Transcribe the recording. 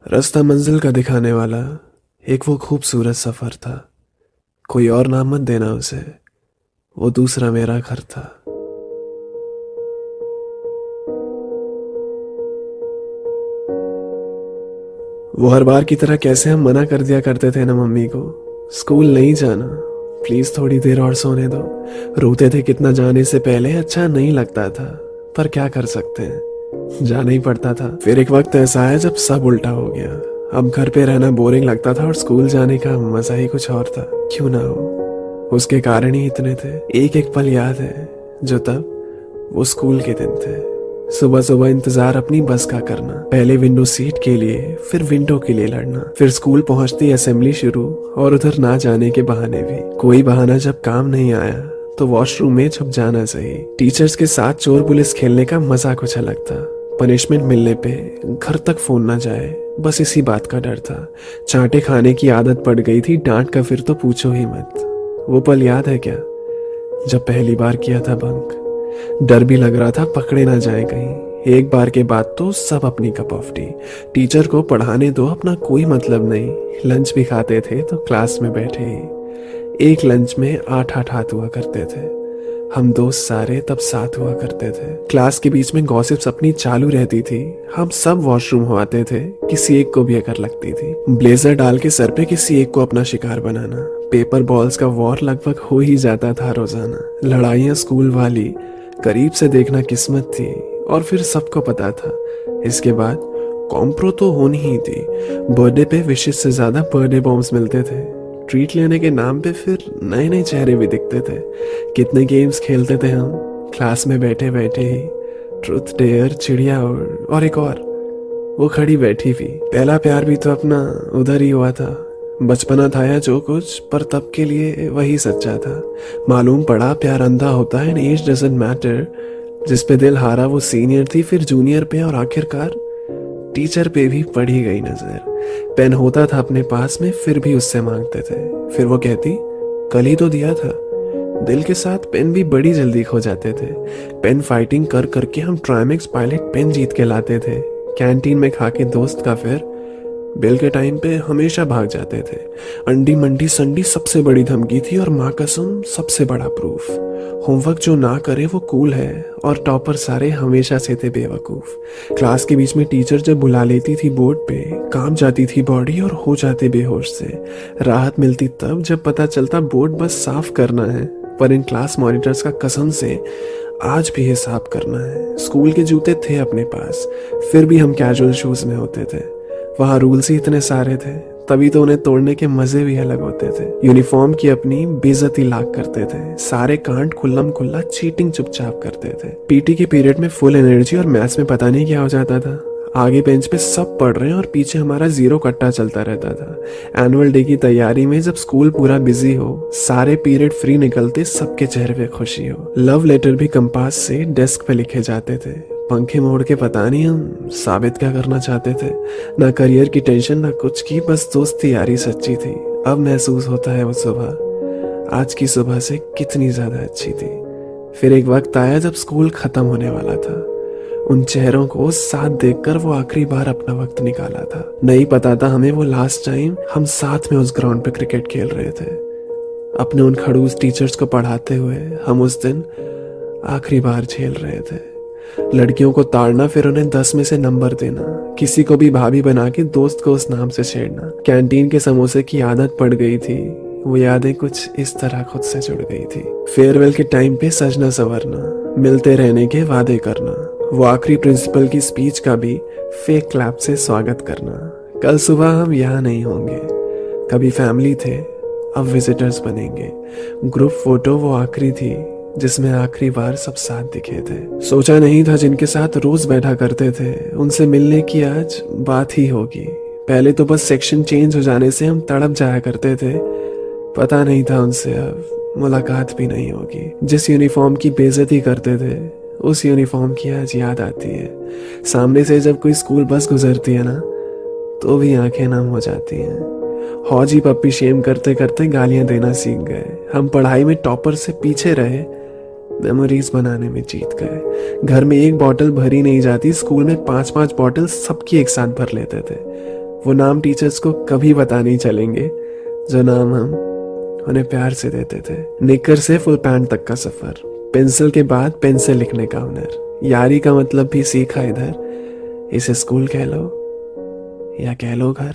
रास्ता मंजिल का दिखाने वाला एक वो खूबसूरत सफर था। कोई और नाम मत देना उसे, वो दूसरा मेरा घर था। वो हर बार की तरह कैसे हम मना कर दिया करते थे ना मम्मी को, स्कूल नहीं जाना, प्लीज थोड़ी देर और सोने दो। रोते थे कितना जाने से पहले, अच्छा नहीं लगता था पर क्या कर सकते हैं, जाना ही पड़ता था। फिर एक वक्त ऐसा आया जब सब उल्टा हो गया। अब घर पे रहना बोरिंग लगता था और स्कूल जाने का मजा ही कुछ और था। क्यों ना हो, उसके कारण ही इतने थे। एक एक पल याद है जो तब वो स्कूल के दिन थे। सुबह सुबह इंतजार अपनी बस का करना, पहले विंडो सीट के लिए फिर विंडो के लिए लड़ना, फिर स्कूल पहुंचती असेंबली शुरू और उधर ना जाने के बहाने भी। कोई बहाना जब काम नहीं आया तो वॉशरूम में छुप जाना सही। टीचर्स के साथ चोर पुलिस खेलने का मजा कुछ अलग था। पनिशमेंट मिलने पे घर तक फोन ना जाए, बस इसी बात का डर था। चांटे खाने की आदत पड़ गई थी, डांट का फिर तो पूछो ही मत। वो पल याद है क्या जब पहली बार किया था बंक? डर भी लग रहा था पकड़े ना जाए कहीं। एक बार के बाद तो सब अपनी कप ऑफ टी। टीचर को पढ़ाने दो, अपना कोई मतलब नहीं। लंच भी खाते थे तो क्लास में बैठे ही। एक लंच में 8-8 हाथ हुआ करते थे। हम दोस्त सारे तब साथ हुआ करते थे। क्लास के बीच में गॉसिप्स अपनी चालू रहती थी। हम सब वॉशरूम हो आते थे, किसी एक को भी अगर लगती थी। ब्लेजर डाल के सर पे किसी एक को अपना शिकार बनाना। पेपर बॉल्स का वॉर लगभग हो ही जाता था रोजाना। लड़ाइयाँ स्कूल वाली करीब से देखना किस्मत थी और फिर सबको पता था। इसके बाद कॉम्प्रो तो होनी ही थी। बर्थडे पे विशेष से ज्यादा बर्थडे बॉम्ब्स मिलते थे। ट्रीट लेने के नाम पे फिर नए नए चेहरे भी दिखते थे। कितने गेम्स खेलते थे हम क्लास में बैठे बैठे ही। ट्रुथ डेयर, चिड़िया और एक और, वो खड़ी बैठी भी। पहला प्यार भी तो अपना उधर ही हुआ था। बचपना था या जो कुछ, पर तब के लिए वही सच्चा था। मालूम पड़ा प्यार अंधा होता है, एज डजंट मैटर। जिस पे दिल हारा वो सीनियर थी, फिर जूनियर पे और आखिरकार टीचर पे भी पड़ी गई नजर। पेन होता था अपने पास में, फिर भी उससे मांगते थे। फिर वो कहती कल ही तो दिया था। दिल के साथ पेन भी बड़ी जल्दी खो जाते थे। पेन फाइटिंग कर करके हम ट्राइमेक्स पायलट पेन जीत के लाते थे। कैंटीन में खा के दोस्त का फिर बिल के टाइम पे हमेशा भाग जाते थे। अंडी मंडी संडी सबसे बड़ी धमकी थी और माँ कसम सबसे बड़ा प्रूफ। होमवर्क जो ना करे वो कूल है और टॉपर सारे हमेशा से थे बेवकूफ। क्लास के बीच में टीचर जब बुला लेती थी बोर्ड पे, कांप जाती थी बॉडी और हो जाते बेहोश से। राहत मिलती तब जब पता चलता बोर्ड बस साफ करना है, पर इन क्लास मॉनिटर्स का कसम से आज भी हिसाब करना है। स्कूल के जूते थे अपने पास, फिर भी हम कैजुअल शूज में होते थे। वहाँ रूल्स ही इतने सारे थे, तभी तो उन्हें तोड़ने के मजे भी अलग होते थे। यूनिफॉर्म की अपनी बेइज्जती लाख करते थे। सारे कांड खुल्लम खुल्ला चीटिंग चुपचाप करते थे। पीटी के पीरियड में फुल एनर्जी और मैथ्स में पता नहीं क्या हो जाता था। आगे बेंच पे सब पढ़ रहे हैं और पीछे हमारा जीरो कट्टा चलता रहता था। एनुअल डे की तैयारी में जब स्कूल पूरा बिजी हो, सारे पीरियड फ्री निकलते, सबके चेहरे पे खुशी हो। लव लेटर भी कंपास से डेस्क पे लिखे जाते थे। पंखे मोड़ के पता नहीं हम साबित क्या करना चाहते थे। ना करियर की टेंशन ना कुछ की, बस दोस्ती यारी सच्ची थी। अब महसूस होता है वो सुबह आज की सुबह से कितनी ज्यादा अच्छी थी। फिर एक वक्त आया जब स्कूल खत्म होने वाला था। उन चेहरों को साथ देखकर वो आखिरी बार अपना वक्त निकाला था। नहीं पता था हमें वो लास्ट टाइम हम साथ में उस ग्राउंड पे क्रिकेट खेल रहे थे। अपने उन खड़ूस टीचर्स को पढ़ाते हुए हम उस दिन आखिरी बार झेल रहे थे। लड़कियों को ताड़ना, फिर उन्हें 10 में से नंबर देना, किसी को भी भाभी बना के दोस्त को उस नाम से छेड़ना। कैंटीन के समोसे की आदत पड़ गई थी, वो यादें कुछ इस तरह खुद से जुड़ गई थी। फेयरवेल के टाइम पे सजना संवरना, मिलते रहने के वादे करना, वो आखिरी प्रिंसिपल की स्पीच का भी फेक क्लैप से स्वागत करना। कल सुबह हम यहाँ नहीं होंगे, कभी फैमिली थे अब विजिटर्स बनेंगे। ग्रुप फोटो वो आखिरी थी जिसमें आखिरी बार सब साथ दिखे थे। सोचा नहीं था जिनके साथ रोज बैठा करते थे उनसे मिलने की आज बात ही होगी। पहले तो बस सेक्शन चेंज हो जाने से हम तड़प जाया करते थे, पता नहीं था उनसे अब मुलाकात भी नहीं होगी। जिस यूनिफॉर्म की बेइज्जती करते थे उस यूनिफॉर्म की आज याद आती है। सामने से जब कोई स्कूल बस गुजरती है ना, तो भी आंखें नम हो जाती हैं। हौजी पप्पी शेम करते करते गालियां देना सीख गए। हम पढ़ाई में टॉपर से पीछे रहे, मेमोरीज बनाने में जीत गए। घर में एक बॉटल भरी नहीं जाती, स्कूल में 5-5 बॉटल सबकी एक साथ भर लेते थे। वो नाम टीचर्स को कभी पता नहीं चलेंगे जो नाम हम उन्हें प्यार से देते थे। निकर से फुल पैंट तक का सफर, पेंसिल के बाद पेन से लिखने का हुनर, यारी का मतलब भी सीखा इधर। इसे स्कूल कह लो या कह लो घर।